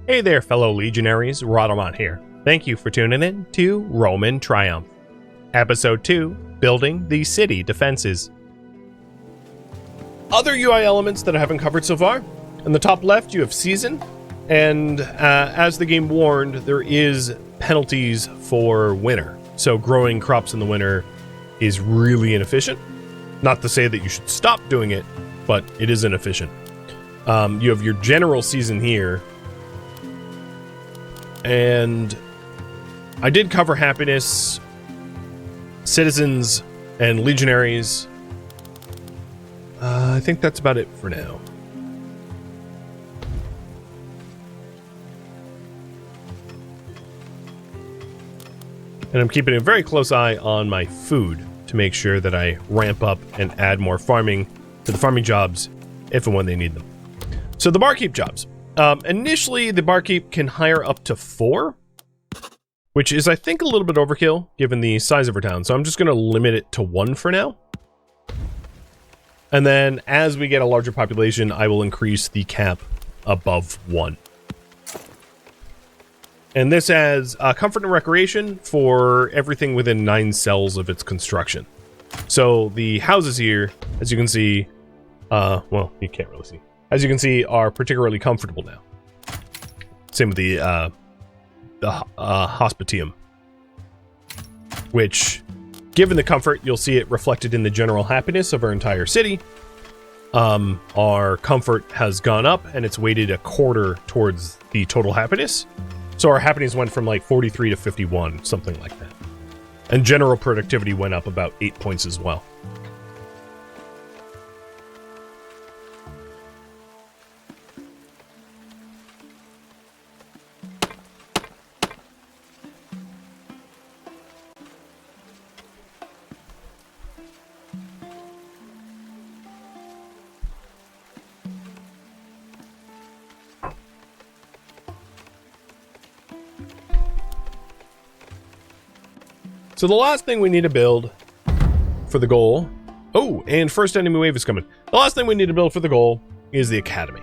Hey there, fellow legionaries, Rhadamant here. Thank you for tuning in to Roman Triumph. Episode 2, Building the City Defenses. Other UI elements that I haven't covered so far. In the top left, you have Season, and as the game warned, there is penalties for winter. So growing crops in the winter is really inefficient. Not to say that you should stop doing it, but it is inefficient. You have your general season here, and I did cover happiness, citizens, and legionaries. I think that's about it for now. And I'm keeping a very close eye on my food to make sure that I ramp up and add more farming to the farming jobs if and when they need them. So the barkeep jobs. Initially, the barkeep can hire up to 4, which is, I think, a little bit overkill given the size of our town. So I'm just going to limit it to 1 for now. And then as we get a larger population, I will increase the cap above 1. And this adds comfort and recreation for everything within 9 cells of its construction. So the houses here, as you can see, well, you can't really see. As you can see, are particularly comfortable now. Same with the hospitium, which, given the comfort, you'll see it reflected in the general happiness of our entire city. Our comfort has gone up, and it's weighted a quarter towards the total happiness. So our happiness went from like 43 to 51, something like that. And general productivity went up about 8 points as well. So the last thing we need to build for the goal... Oh, and first enemy wave is coming. The last thing we need to build for the goal is the academy.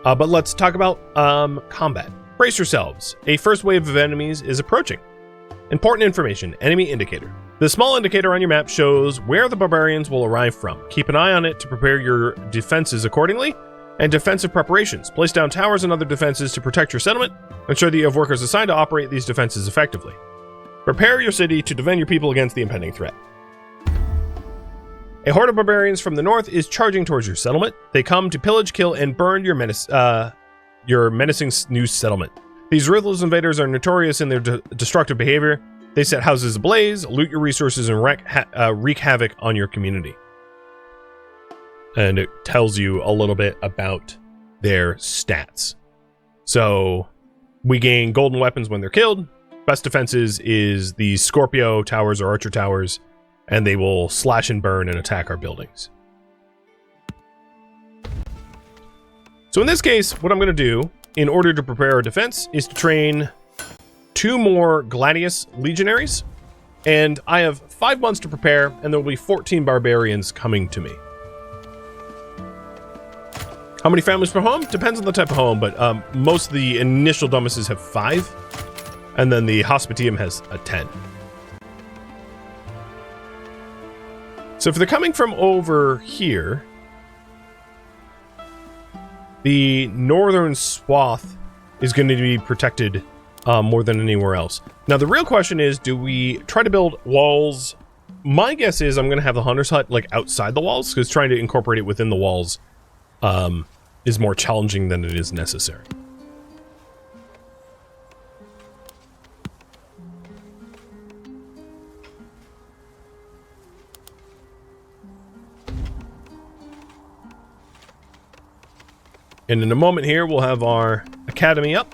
But let's talk about combat. Brace yourselves. A first wave of enemies is approaching. Important information. Enemy indicator. The small indicator on your map shows where the barbarians will arrive from. Keep an eye on it to prepare your defenses accordingly. And defensive preparations. Place down towers and other defenses to protect your settlement. Ensure that you have workers assigned to operate these defenses effectively. Prepare your city to defend your people against the impending threat. A horde of barbarians from the north is charging towards your settlement. They come to pillage, kill, and burn your menacing new settlement. These ruthless invaders are notorious in their destructive behavior. They set houses ablaze, loot your resources, and wreak havoc on your community. And it tells you a little bit about their stats. So, we gain golden weapons when they're killed. Best defenses is the Scorpio towers or Archer towers, and they will slash and burn and attack our buildings. So in this case, what I'm going to do, in order to prepare our defense, is to train 2 more Gladius legionaries, and I have 5 months to prepare, and there will be 14 barbarians coming to me. How many families per home? Depends on the type of home, but most of the initial domuses have 5. And then the hospitium has a 10. So if they're coming from over here, the northern swath is going to be protected more than anywhere else. Now the real question is, do we try to build walls? My guess is I'm going to have the hunter's hut like outside the walls, because trying to incorporate it within the walls is more challenging than it is necessary. And in a moment here, we'll have our academy up.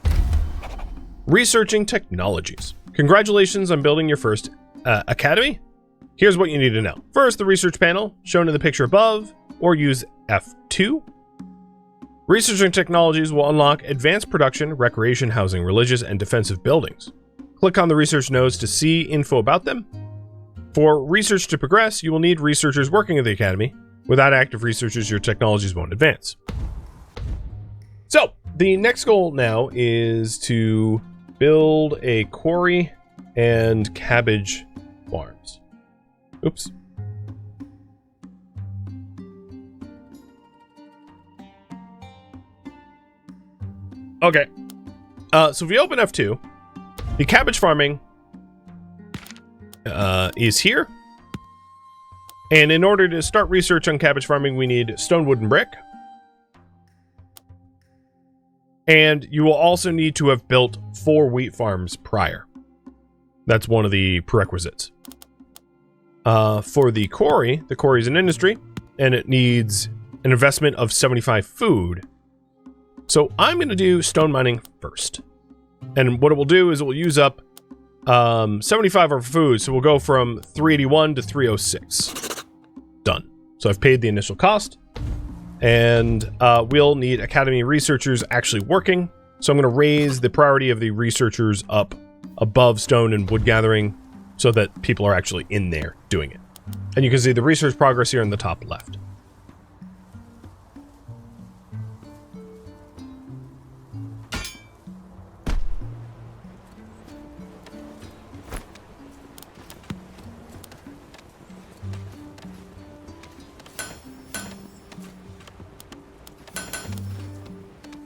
Researching technologies. Congratulations on building your first academy. Here's what you need to know. First, the research panel, shown in the picture above, or use F2. Researching technologies will unlock advanced production, recreation, housing, religious, and defensive buildings. Click on the research nodes to see info about them. For research to progress, you will need researchers working at the academy. Without active researchers, your technologies won't advance. So, the next goal now is to build a quarry and cabbage farms. Oops. Okay. So if we open F2, the cabbage farming is here. And in order to start research on cabbage farming, we need stone, wood, and brick. And you will also need to have built 4 wheat farms prior. That's one of the prerequisites. For the quarry is an industry, and it needs an investment of 75 food. So I'm going to do stone mining first. And what it will do is it will use up 75 of food, so we'll go from 381 to 306. Done. So I've paid the initial cost. And we'll need academy researchers actually working. So I'm going to raise the priority of the researchers up above stone and wood gathering so that people are actually in there doing it. And you can see the research progress here in the top left.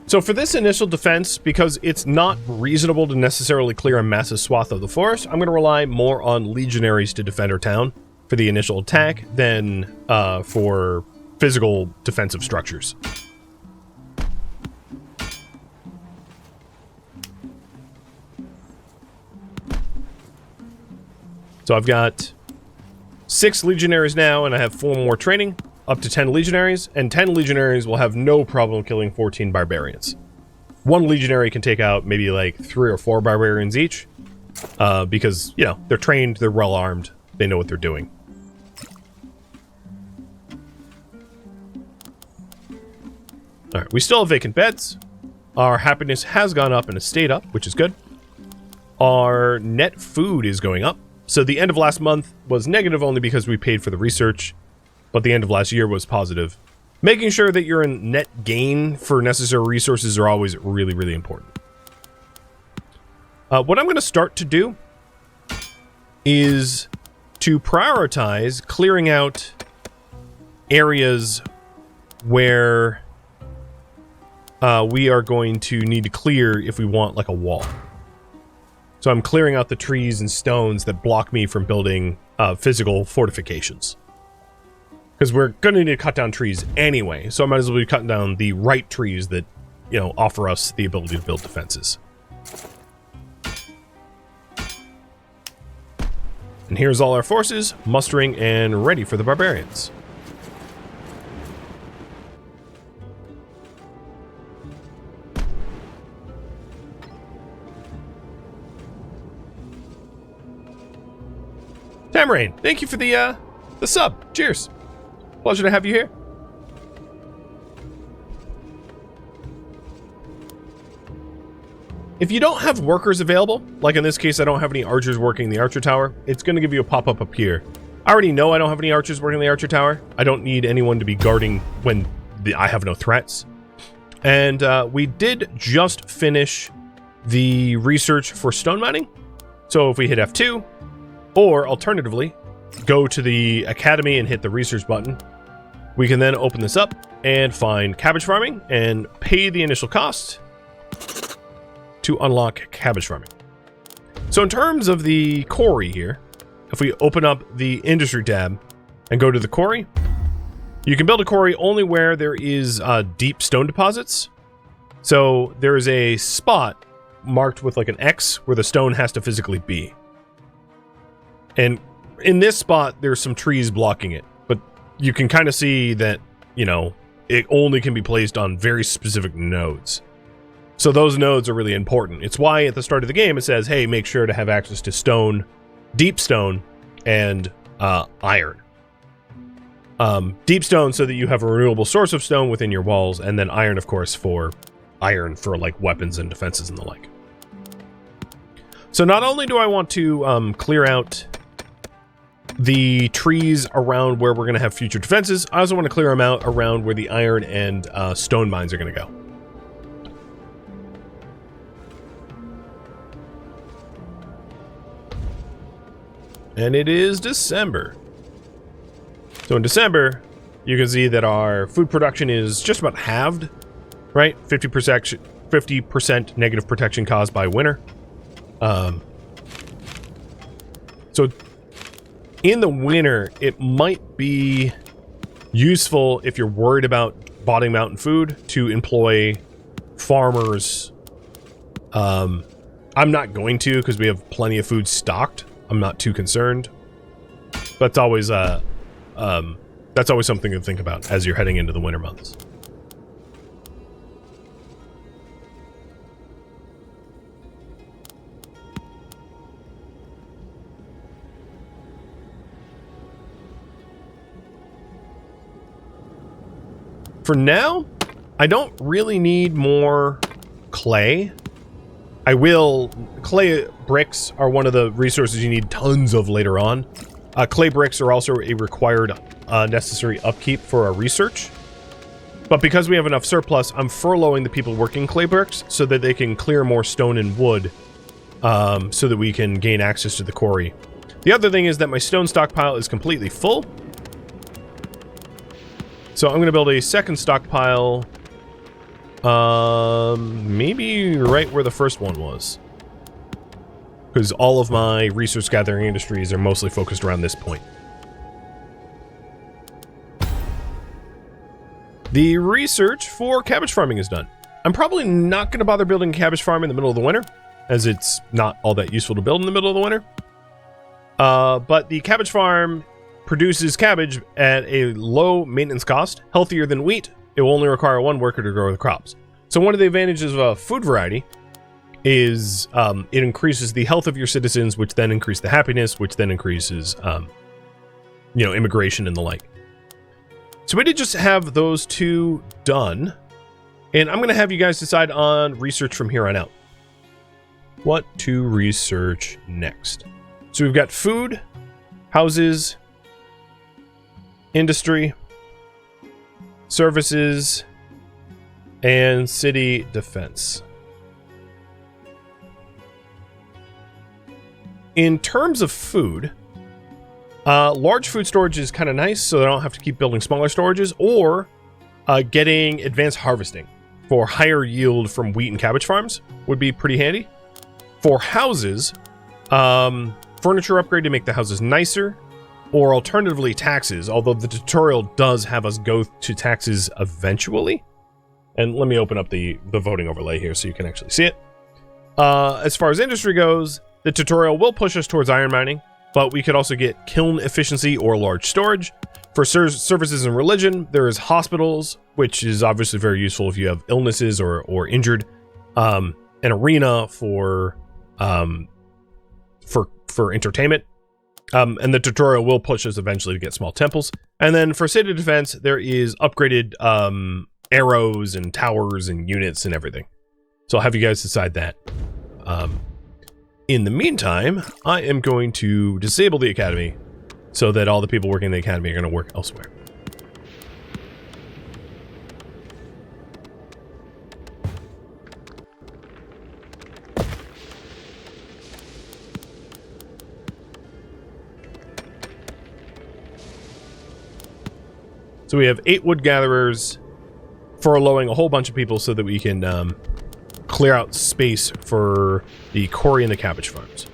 So for this initial defense, because it's not reasonable to necessarily clear a massive swath of the forest, I'm going to rely more on legionaries to defend our town for the initial attack than for physical defensive structures. So I've got 6 legionaries now, and I have 4 more training. Up to 10 legionaries, and 10 legionaries will have no problem killing 14 barbarians. 1 legionary can take out maybe like 3 or 4 barbarians each, because, you know, they're trained, they're well armed, they know what they're doing. Alright, we still have vacant beds. Our happiness has gone up and has stayed up, which is good. Our net food is going up. So the end of last month was negative only because we paid for the research. But the end of last year was positive. Making sure that you're in net gain for necessary resources are always really, really important. What I'm going to start to do is to prioritize clearing out areas where we are going to need to clear if we want like a wall. So I'm clearing out the trees and stones that block me from building physical fortifications. Because we're going to need to cut down trees anyway, so I might as well be cutting down the right trees that, you know, offer us the ability to build defenses. And here's all our forces, mustering and ready for the barbarians. Tamarain, thank you for the sub. Cheers. Pleasure to have you here. If you don't have workers available, like in this case I don't have any archers working the archer tower, it's going to give you a pop-up up here. I already know I don't have any archers working the archer tower. I don't need anyone to be guarding when I have no threats. And we did just finish the research for stone mining. So if we hit F2, or alternatively, go to the academy and hit the research button, we can then open this up and find cabbage farming and pay the initial cost to unlock cabbage farming. So in terms of the quarry here, if we open up the industry tab and go to the quarry, you can build a quarry only where there is deep stone deposits. So there is a spot marked with like an X where the stone has to physically be. And in this spot, there's some trees blocking it, but you can kind of see that, you know, it only can be placed on very specific nodes. So those nodes are really important. It's why at the start of the game it says, hey, make sure to have access to stone, deep stone, and iron. Deep stone so that you have a renewable source of stone within your walls, and then iron, of course, for like weapons and defenses and the like. So not only do I want to clear out the trees around where we're going to have future defenses, I also want to clear them out around where the iron and stone mines are going to go. And it is December. So in December, you can see that our food production is just about halved, right? 50% negative protection caused by winter. So in the winter, it might be useful if you're worried about bottoming out in food to employ farmers. I'm not going to, because we have plenty of food stocked. I'm not too concerned. That's always something to think about as you're heading into the winter months. For now, I don't really need more clay. Clay bricks are one of the resources you need tons of later on. Clay bricks are also a required necessary upkeep for our research. But because we have enough surplus, I'm furloughing the people working clay bricks so that they can clear more stone and wood so that we can gain access to the quarry. The other thing is that my stone stockpile is completely full. So I'm going to build a second stockpile, maybe right where the first one was. Because all of my resource gathering industries are mostly focused around this point. The research for cabbage farming is done. I'm probably not going to bother building a cabbage farm in the middle of the winter, as it's not all that useful to build in the middle of the winter. But the cabbage farm produces cabbage at a low maintenance cost, healthier than wheat. It will only require one worker to grow the crops. So one of the advantages of a food variety is it increases the health of your citizens, which then increase the happiness, which then increases, immigration and the like. So we did just have those two done, and I'm going to have you guys decide on research from here on out. What to research next? So we've got food, houses, industry, services, and city defense. In terms of food, large food storage is kind of nice, so I don't have to keep building smaller storages, or getting advanced harvesting for higher yield from wheat and cabbage farms would be pretty handy. For houses, furniture upgrade to make the houses nicer, or alternatively taxes, although the tutorial does have us go to taxes eventually. And let me open up the voting overlay here so you can actually see it. As far as industry goes, the tutorial will push us towards iron mining, but we could also get kiln efficiency or large storage. For services and religion, there is hospitals, which is obviously very useful if you have illnesses or injured. An arena for entertainment. And the tutorial will push us eventually to get small temples. And then for city defense, there is upgraded arrows and towers and units and everything. So I'll have you guys decide that. In the meantime, I am going to disable the academy so that all the people working in the academy are going to work elsewhere. So we have 8 wood gatherers furloughing a whole bunch of people so that we can clear out space for the quarry and the cabbage farms.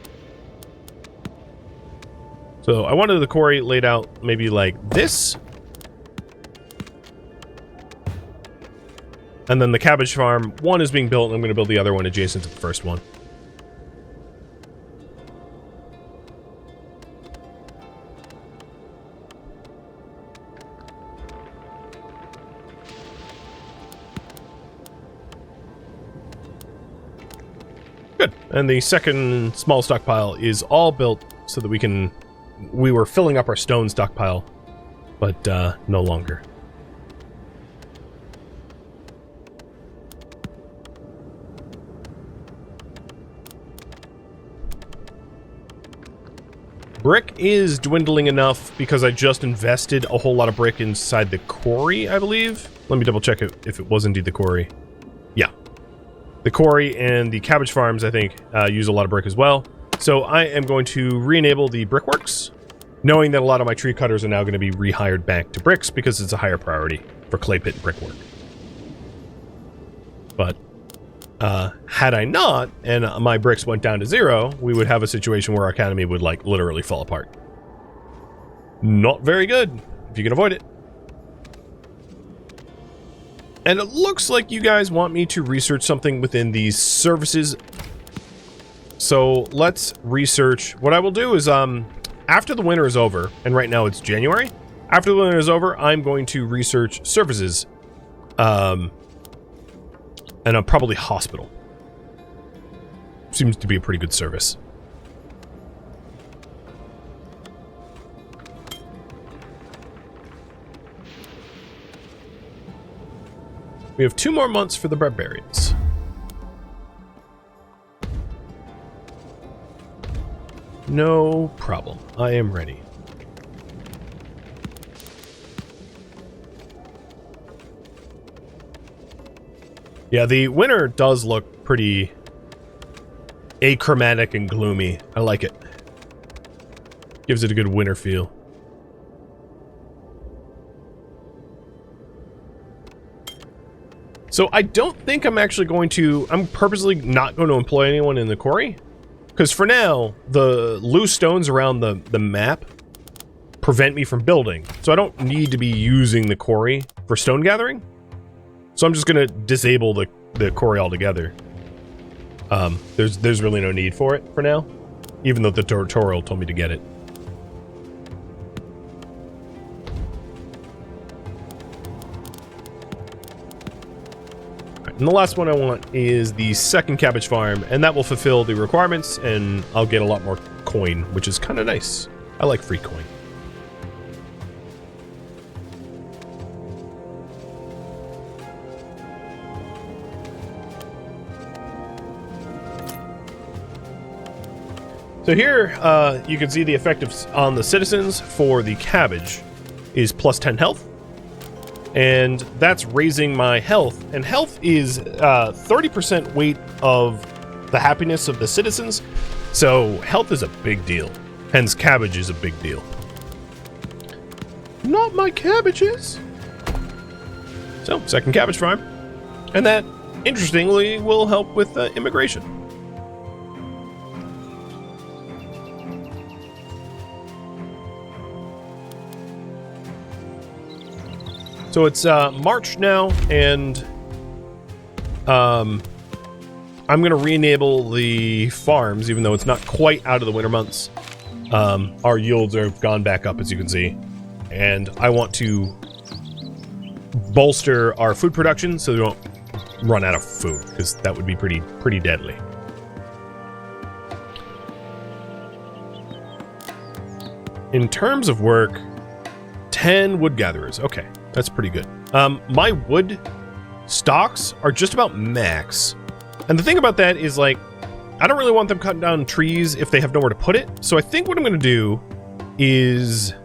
So I wanted the quarry laid out maybe like this. And then the cabbage farm, one is being built, and I'm going to build the other one adjacent to the first one. Good. And the second small stockpile is all built so that we were filling up our stone stockpile, but no longer. Brick is dwindling enough because I just invested a whole lot of brick inside the quarry, I believe. Let me double check if it was indeed the quarry. Yeah. The quarry and the cabbage farms, I think, use a lot of brick as well. So I am going to re-enable the brickworks, knowing that a lot of my tree cutters are now going to be rehired back to bricks because it's a higher priority for clay pit brickwork. But had I not, and my bricks went down to 0, we would have a situation where our academy would, like, literally fall apart. Not very good, if you can avoid it. And it looks like you guys want me to research something within these services. So let's research. What I will do is, after the winter is over, and right now it's January, after the winter is over, I'm going to research services, and probably hospital. Seems to be a pretty good service. We have 2 more months for the Barbarians. No problem. I am ready. Yeah, the winter does look pretty achromatic and gloomy. I like it. Gives it a good winter feel. So I don't think I'm actually going to... I'm purposely not going to employ anyone in the quarry. Because for now, the loose stones around the map prevent me from building. So I don't need to be using the quarry for stone gathering. So I'm just going to disable the quarry altogether. There's really no need for it for now. Even though the tutorial told me to get it. And the last one I want is the second cabbage farm, and that will fulfill the requirements, and I'll get a lot more coin, which is kind of nice. I like free coin. So here, you can see the effect on the citizens for the cabbage is plus 10 health. And that's raising my health. And health is 30% weight of the happiness of the citizens. So health is a big deal. Hence, cabbage is a big deal. Not my cabbages. So, second cabbage farm. And that, interestingly, will help with immigration. So it's March now, and I'm going to re-enable the farms, even though it's not quite out of the winter months. Our yields have gone back up, as you can see. And I want to bolster our food production so we won't run out of food, because that would be pretty deadly. In terms of work, 10 wood gatherers. Okay. That's pretty good. My wood stocks are just about max. And the thing about that is, like, I don't really want them cutting down trees if they have nowhere to put it. So I think what I'm going to do is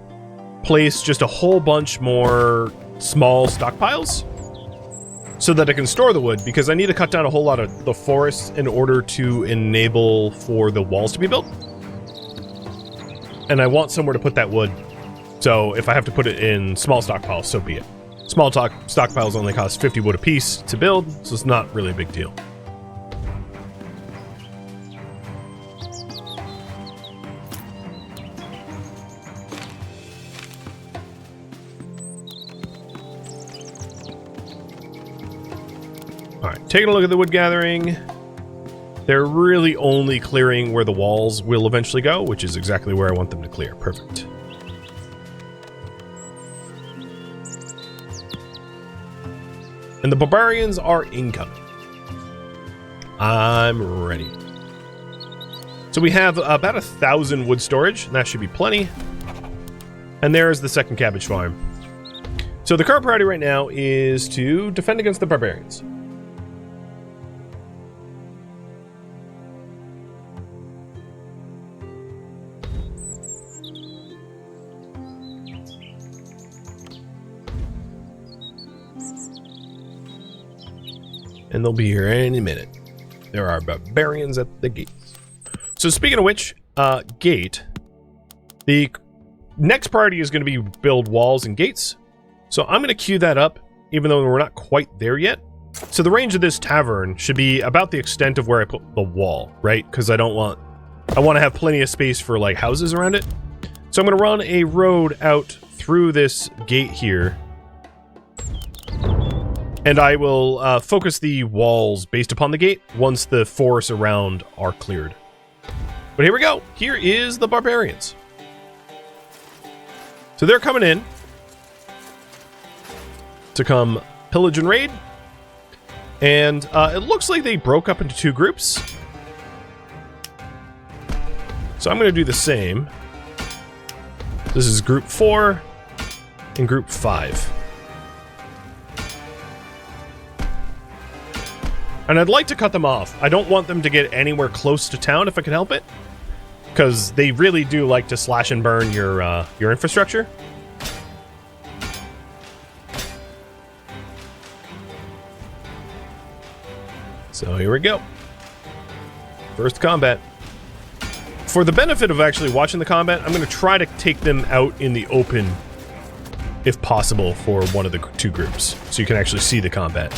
place just a whole bunch more small stockpiles so that I can store the wood, because I need to cut down a whole lot of the forests in order to enable for the walls to be built. And I want somewhere to put that wood. So if I have to put it in small stockpiles, so be it. Small stockpiles only cost 50 wood apiece to build, so it's not really a big deal. Alright, taking a look at the wood gathering. They're really only clearing where the walls will eventually go, which is exactly where I want them to clear. Perfect. And the Barbarians are incoming. I'm ready. So we have about 1,000 wood storage, and that should be plenty. And there is the second cabbage farm. So the current priority right now is to defend against the Barbarians. And they'll be here any minute. There are Barbarians at the gates. So speaking of which, gate. The next priority is going to be build walls and gates. So I'm going to queue that up, even though we're not quite there yet. So the range of this tavern should be about the extent of where I put the wall, right? Because I want to have plenty of space for like houses around it. So I'm going to run a road out through this gate here. And I will focus the walls based upon the gate once the forests around are cleared. But here we go. Here is the Barbarians. So they're coming in to come pillage and raid. And it looks like they broke up into two groups. So I'm going to do the same. This is group 4 and group 5. And I'd like to cut them off. I don't want them to get anywhere close to town if I can help it. Because they really do like to slash and burn your infrastructure. So here we go. First combat. For the benefit of actually watching the combat, I'm going to try to take them out in the open, if possible, for one of the two groups. So you can actually see the combat.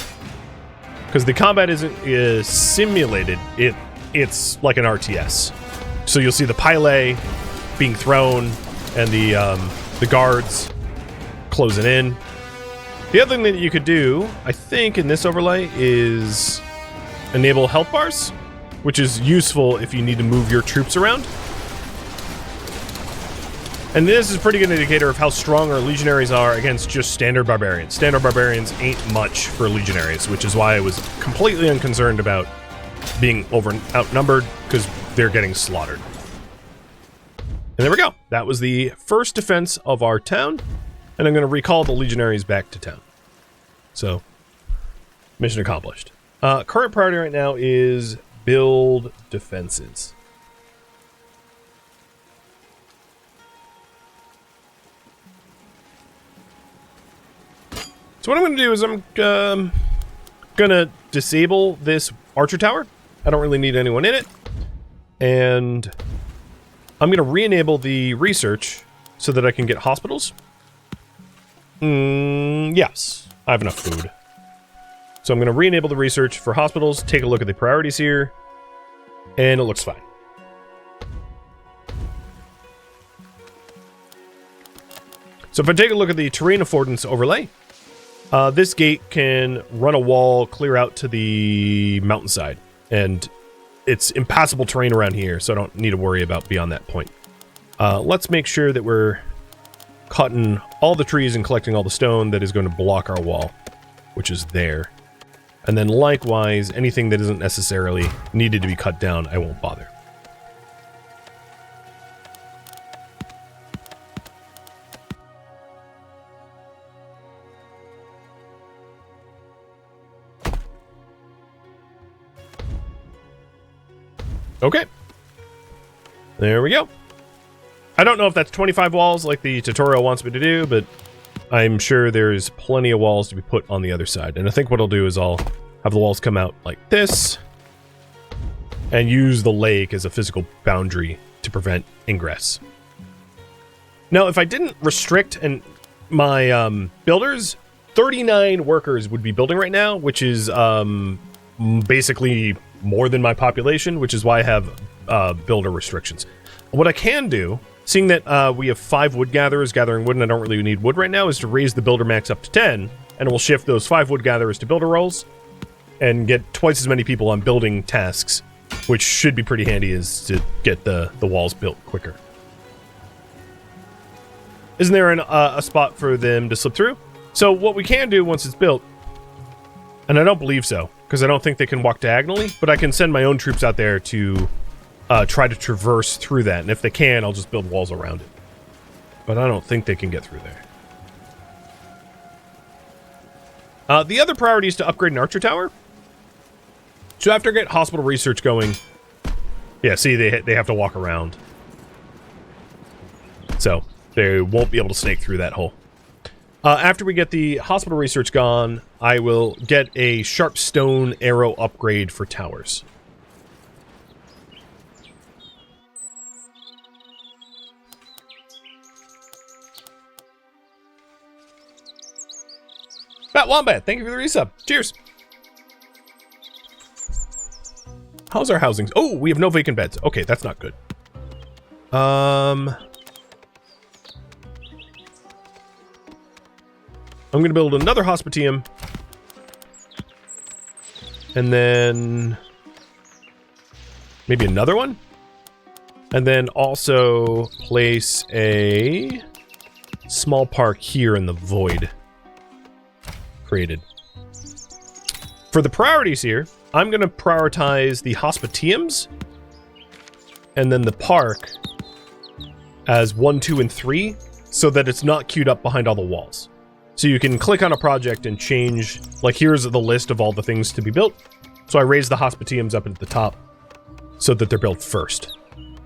Because the combat isn't simulated, it's like an RTS. So you'll see the pile being thrown and the guards closing in. The other thing that you could do, I think, in this overlay is enable health bars, which is useful if you need to move your troops around. And this is a pretty good indicator of how strong our legionaries are against just standard barbarians. Standard barbarians ain't much for legionaries, which is why I was completely unconcerned about being outnumbered, because they're getting slaughtered. And there we go. That was the first defense of our town, and I'm going to recall the legionaries back to town. So, mission accomplished. Current priority right now is build defenses. So what I'm going to do is I'm going to disable this archer tower. I don't really need anyone in it. And I'm going to re-enable the research so that I can get hospitals. Yes, I have enough food. So I'm going to re-enable the research for hospitals, take a look at the priorities here, and it looks fine. So if I take a look at the terrain affordance overlay, this gate can run a wall clear out to the mountainside, and it's impassable terrain around here, so I don't need to worry about beyond that point. Let's make sure that we're cutting all the trees and collecting all the stone that is going to block our wall, which is there. And then likewise, anything that isn't necessarily needed to be cut down, I won't bother. Okay. There we go. I don't know if that's 25 walls like the tutorial wants me to do, but I'm sure there's plenty of walls to be put on the other side. And I think what I'll do is I'll have the walls come out like this and use the lake as a physical boundary to prevent ingress. Now, if I didn't restrict my builders, 39 workers would be building right now, which is basically more than my population, which is why I have builder restrictions. What I can do, seeing that we have 5 wood gatherers gathering wood and I don't really need wood right now, is to raise the builder max up to 10, and we'll shift those 5 wood gatherers to builder roles and get twice as many people on building tasks, which should be pretty handy as to get the walls built quicker. Isn't there a spot for them to slip through? So what we can do once it's built, and I don't believe so, because I don't think they can walk diagonally, but I can send my own troops out there to try to traverse through that, and if they can, I'll just build walls around it. But I don't think they can get through there. The other priority is to upgrade an archer tower. So after I get hospital research going, yeah, see, they have to walk around. So they won't be able to snake through that hole. After we get the hospital research gone, I will get a sharp stone arrow upgrade for towers. Fat Wombat, thank you for the resub. Cheers. How's our housing? Oh, we have no vacant beds. Okay, that's not good. I'm gonna build another hospitium. And then maybe another one? And then also place a small park here in the void created. For the priorities here, I'm going to prioritize the hospitiums and then the park as 1, 2, and 3 so that it's not queued up behind all the walls. So you can click on a project and change, like here's the list of all the things to be built. So I raise the hospitiums up at the top so that they're built first.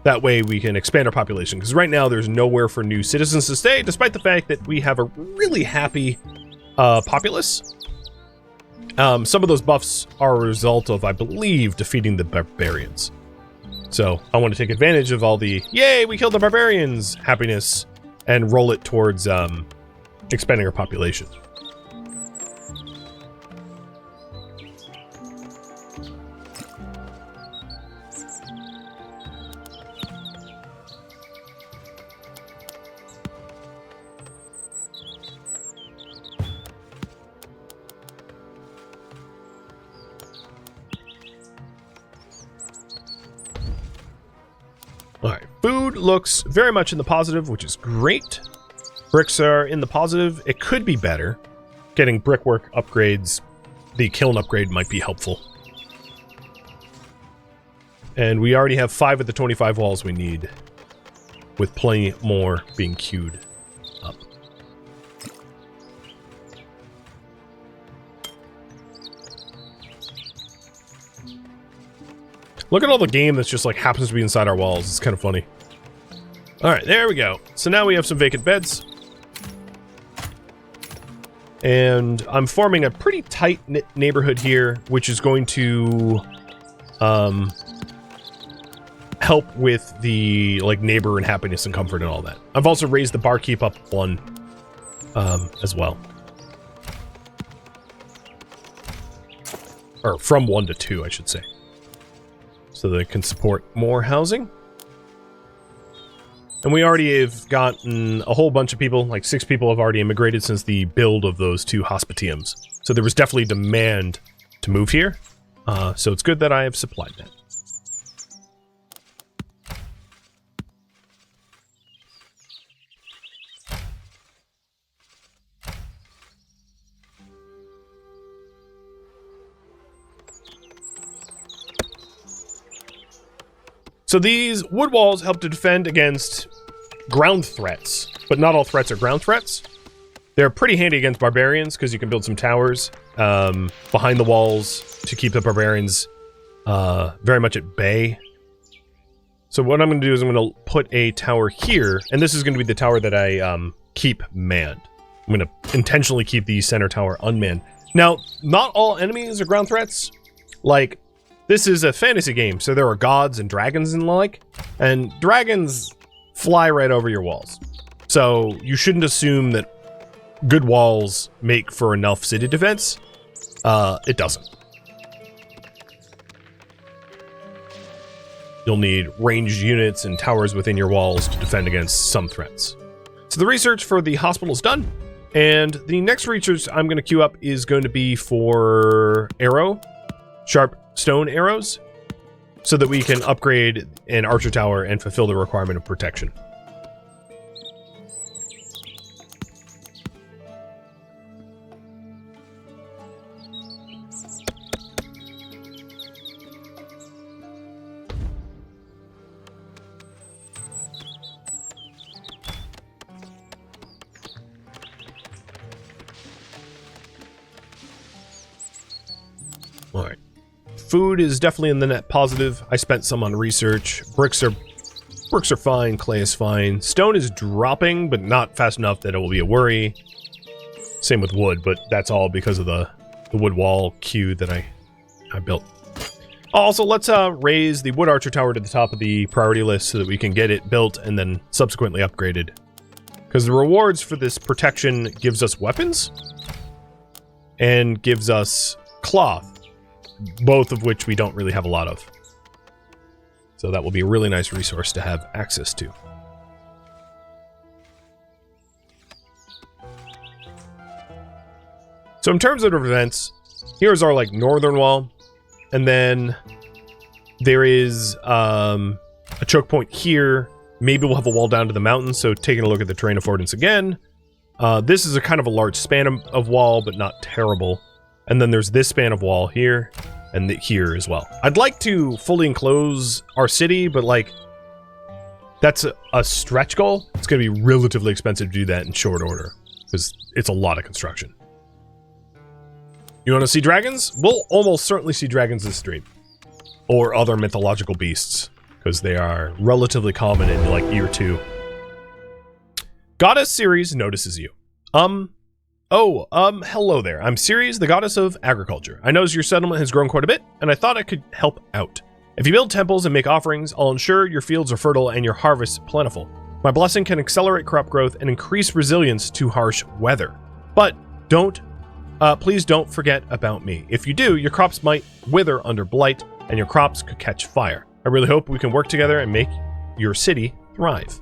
That way we can expand our population, because right now there's nowhere for new citizens to stay, despite the fact that we have a really happy populace. Some of those buffs are a result of, I believe, defeating the Barbarians. So I want to take advantage of all the, yay, we killed the Barbarians happiness and roll it towards expanding our population. All right, food looks very much in the positive, which is great. Bricks are in the positive. It could be better. Getting brickwork upgrades, the kiln upgrade might be helpful. And we already have 5 of the 25 walls we need, with plenty more being queued up. Look at all the game that's just like happens to be inside our walls. It's kind of funny. All right, there we go. So now we have some vacant beds. And I'm forming a pretty tight-knit neighborhood here, which is going to help with the like neighbor and happiness and comfort and all that. I've also raised the barkeep up 1 as well. Or from 1 to 2, I should say. So they can support more housing. And we already have gotten a whole bunch of people, like 6 people have already immigrated since the build of those 2 hospitiums. So there was definitely demand to move here. So it's good that I have supplied that. So these wood walls help to defend against ground threats, but not all threats are ground threats. They're pretty handy against barbarians because you can build some towers behind the walls to keep the barbarians very much at bay. So what I'm going to do is I'm going to put a tower here, and this is going to be the tower that I keep manned. I'm going to intentionally keep the center tower unmanned. Now, not all enemies are ground threats. Like, this is a fantasy game, so there are gods and dragons and the like, and dragons fly right over your walls. So you shouldn't assume that good walls make for enough city defense. It doesn't. You'll need ranged units and towers within your walls to defend against some threats. So the research for the hospital is done, and the next research I'm going to queue up is going to be for sharp stone arrows, so that we can upgrade an archer tower and fulfill the requirement of protection. All right. Food is definitely in the net positive. I spent some on research. Bricks are fine. Clay is fine. Stone is dropping, but not fast enough that it will be a worry. Same with wood, but that's all because of the wood wall queue that I built. Also, let's raise the wood archer tower to the top of the priority list so that we can get it built and then subsequently upgraded. Because the rewards for this protection gives us weapons. and gives us cloth, both of which we don't really have a lot of. So that will be a really nice resource to have access to. So in terms of events, here's our like northern wall, and then there is a choke point here. Maybe we'll have a wall down to the mountains. So taking a look at the terrain affordance again, this is a kind of a large span of wall, but not terrible. And then there's this span of wall here, and here as well. I'd like to fully enclose our city, but like that's a stretch goal. It's going to be relatively expensive to do that in short order because it's a lot of construction. You want to see dragons? We'll almost certainly see dragons this stream, or other mythological beasts, because they are relatively common in like year 2. Goddess Ceres notices you. Hello there. I'm Ceres, the goddess of agriculture. I notice your settlement has grown quite a bit, and I thought I could help out. If you build temples and make offerings, I'll ensure your fields are fertile and your harvests plentiful. My blessing can accelerate crop growth and increase resilience to harsh weather. But please don't forget about me. If you do, your crops might wither under blight, and your crops could catch fire. I really hope we can work together and make your city thrive.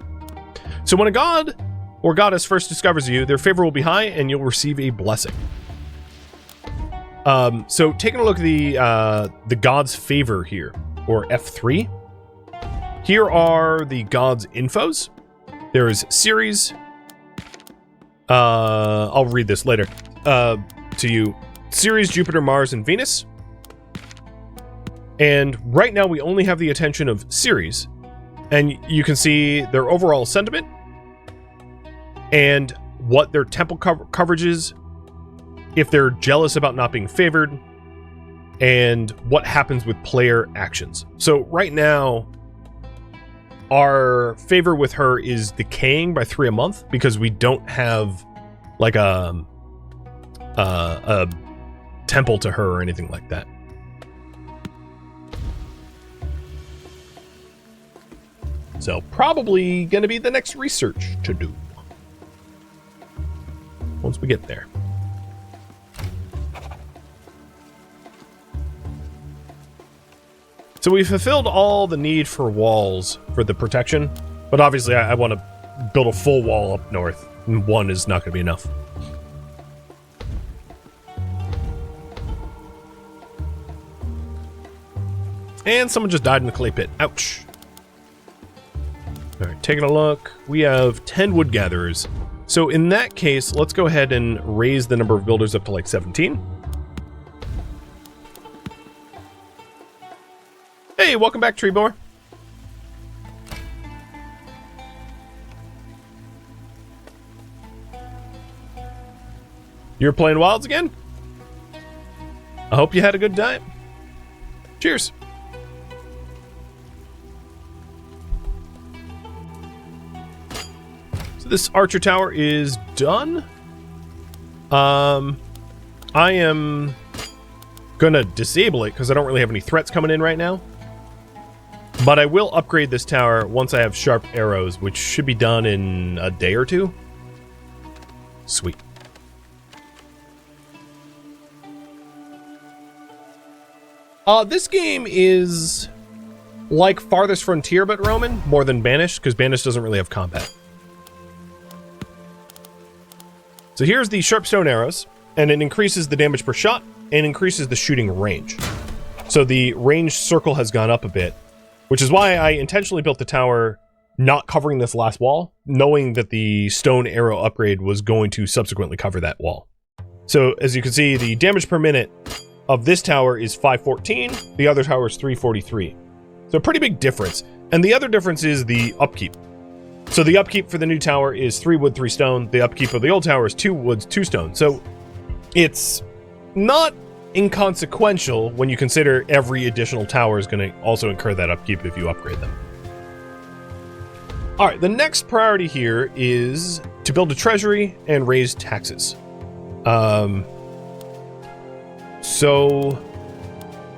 So when a god or goddess first discovers you, their favor will be high and you'll receive a blessing. So taking a look at the god's favor here, or F3. Here are the god's infos. There is Ceres. I'll read this later to you. Ceres, Jupiter, Mars, and Venus. And right now we only have the attention of Ceres, and you can see their overall sentiment and what their temple coverage is, if they're jealous about not being favored, and what happens with player actions. So right now, our favor with her is decaying by 3 a month because we don't have like a temple to her or anything like that. So probably going to be the next research to do once we get there. So we fulfilled all the need for walls for the protection, but obviously I want to build a full wall up north, and 1 is not going to be enough. And someone just died in the clay pit. Ouch. All right, taking a look. We have 10 wood gatherers. So in that case, let's go ahead and raise the number of builders up to like 17. Hey, welcome back, Treebor. You're playing Wilds again? I hope you had a good time. Cheers. This archer tower is done. I am gonna disable it because I don't really have any threats coming in right now. But I will upgrade this tower once I have sharp arrows, which should be done in a day or 2. Sweet. This game is like Farthest Frontier but Roman, more than Banished, because Banished doesn't really have combat. So here's the sharp stone arrows, and it increases the damage per shot and increases the shooting range. So the range circle has gone up a bit, which is why I intentionally built the tower not covering this last wall, knowing that the stone arrow upgrade was going to subsequently cover that wall. So as you can see, the damage per minute of this tower is 514, the other tower is 343. So a pretty big difference. And the other difference is the upkeep. So the upkeep for the new tower is 3 wood, 3 stone. The upkeep of the old tower is 2 woods, 2 stone. So it's not inconsequential when you consider every additional tower is going to also incur that upkeep if you upgrade them. All right, the next priority here is to build a treasury and raise taxes. So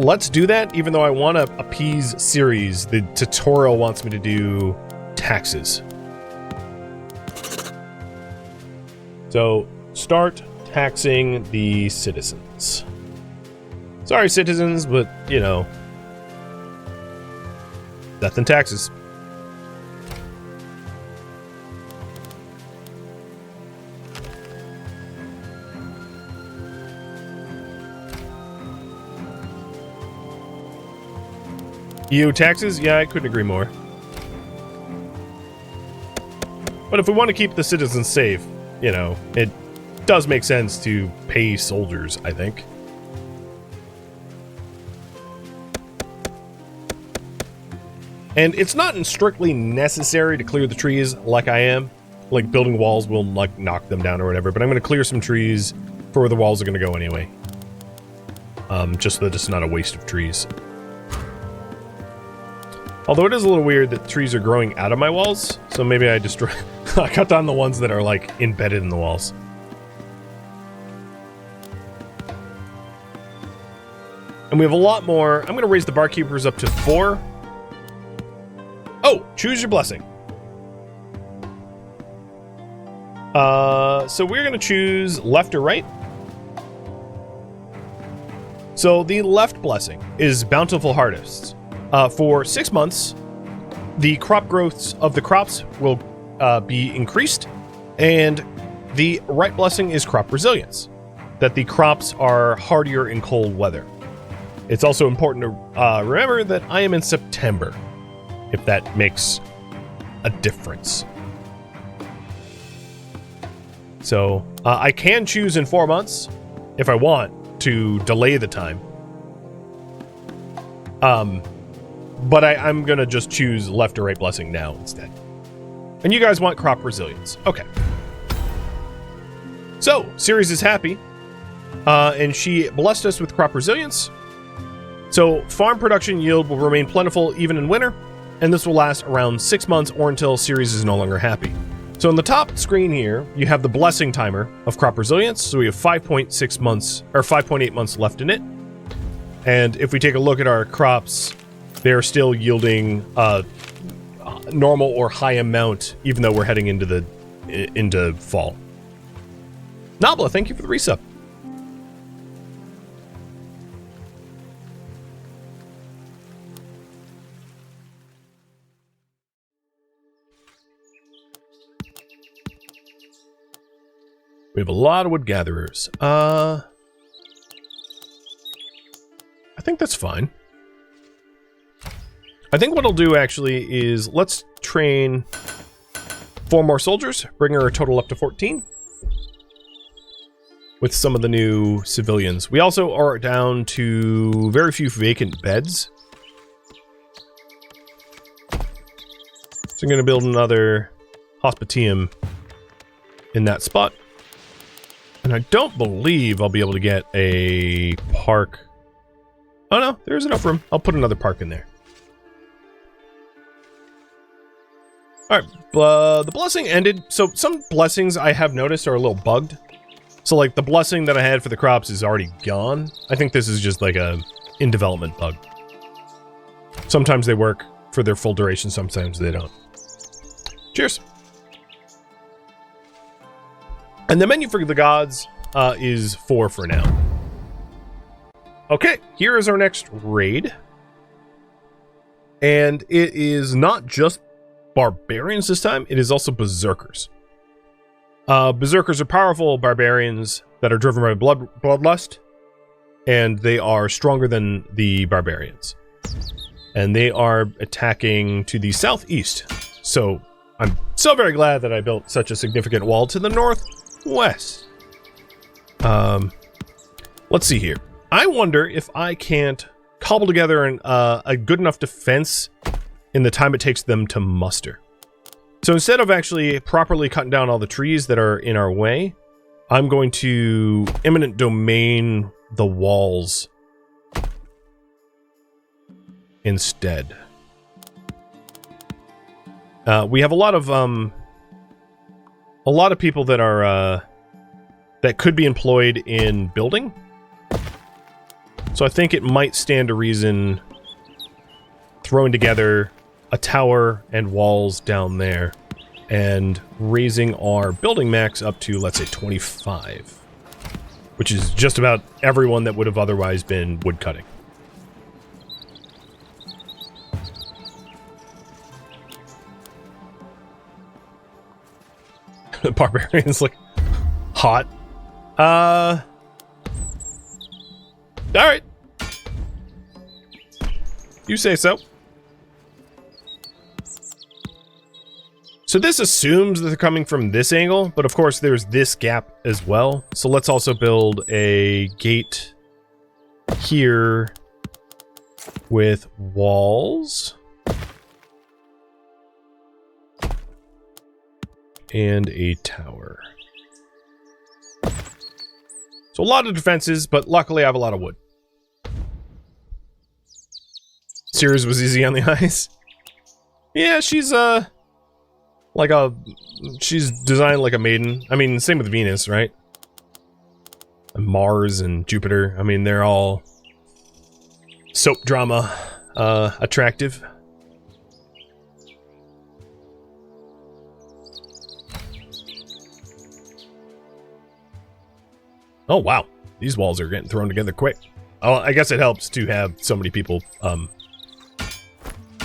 let's do that, even though I want to appease Ceres. The tutorial wants me to do taxes. So start taxing the citizens. Sorry, citizens, but, you know, death and taxes. EU taxes? Yeah, I couldn't agree more. But if we want to keep the citizens safe, you know, it does make sense to pay soldiers, I think. And it's not strictly necessary to clear the trees like I am. Like, building walls will, like, knock them down or whatever, but I'm going to clear some trees for where the walls are going to go anyway. Just so that it's not a waste of trees. Although it is a little weird that trees are growing out of my walls, so maybe I destroy... I cut down the ones that are, like, embedded in the walls. And we have a lot more. I'm going to raise the barkeepers up to 4. Oh, choose your blessing. So we're going to choose left or right. So the left blessing is bountiful harvests. For 6 months, the crop growths of the crops will be increased, and the right blessing is crop resilience, that the crops are hardier in cold weather. It's also important to remember that I am in September, if that makes a difference. So I can choose in 4 months if I want to delay the time. But I'm gonna just choose left or right blessing now instead. And you guys want crop resilience. Okay. So, Ceres is happy. And she blessed us with crop resilience. So, farm production yield will remain plentiful even in winter. And this will last around 6 months or until Ceres is no longer happy. So on the top screen here, you have the blessing timer of crop resilience. So we have 5.6 months, or 5.8 months left in it. And if we take a look at our crops, they're still yielding a normal or high amount, even though we're heading into fall. Nabla, thank you for the resub. We have a lot of wood gatherers. I think that's fine. I think what I'll do actually is let's train 4 more soldiers, bring our total up to 14 with some of the new civilians. We also are down to very few vacant beds. So I'm going to build another hospitium in that spot. And I don't believe I'll be able to get a park. Oh no, there's enough room. I'll put another park in there. Alright, the blessing ended. So some blessings I have noticed are a little bugged. So like the blessing that I had for the crops is already gone. I think this is just like a in development bug. Sometimes they work for their full duration, sometimes they don't. Cheers. And the menu for the gods is 4 for now. Okay, here is our next raid. And it is not just barbarians this time, it is also berserkers. Berserkers are powerful barbarians that are driven by bloodlust, and they are stronger than the barbarians. And they are attacking to the southeast. So I'm so very glad that I built such a significant wall to the northwest. Let's see here. I wonder if I can't cobble together a good enough defense in the time it takes them to muster. So instead of actually properly cutting down all the trees that are in our way, I'm going to eminent domain the walls instead. We have a lot of people that are that could be employed in building. So I think it might stand to reason throwing together a tower and walls down there and raising our building max up to, let's say, 25. which is just about everyone that would have otherwise been woodcutting. The barbarians look hot. All right. You say so. So this assumes that they're coming from this angle, but of course there's this gap as well. So let's also build a gate here with walls. And a tower. So a lot of defenses, but luckily I have a lot of wood. Ceres was easy on the eyes. Yeah, she's she's designed like a maiden. I mean, same with Venus, right? And Mars and Jupiter. I mean, they're all soap drama attractive. Oh, wow. These walls are getting thrown together quick. Oh, I guess it helps to have so many people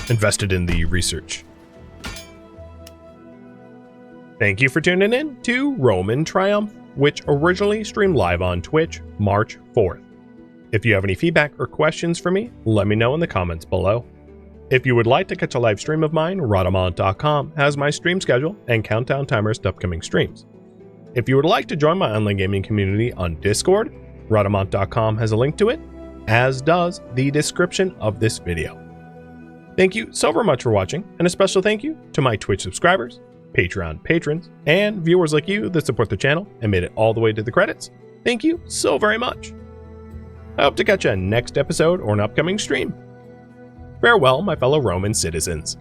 invested in the research. Thank you for tuning in to Roman Triumph, which originally streamed live on Twitch March 4th. If you have any feedback or questions for me, let me know in the comments below. If you would like to catch a live stream of mine, Rhadamant.com has my stream schedule and countdown timers to upcoming streams. If you would like to join my online gaming community on Discord, Rhadamant.com has a link to it, as does the description of this video. Thank you so very much for watching, and a special thank you to my Twitch subscribers, Patreon patrons, and viewers like you that support the channel and made it all the way to the credits. Thank you so very much. I hope to catch you next episode or an upcoming stream. Farewell, my fellow Roman citizens.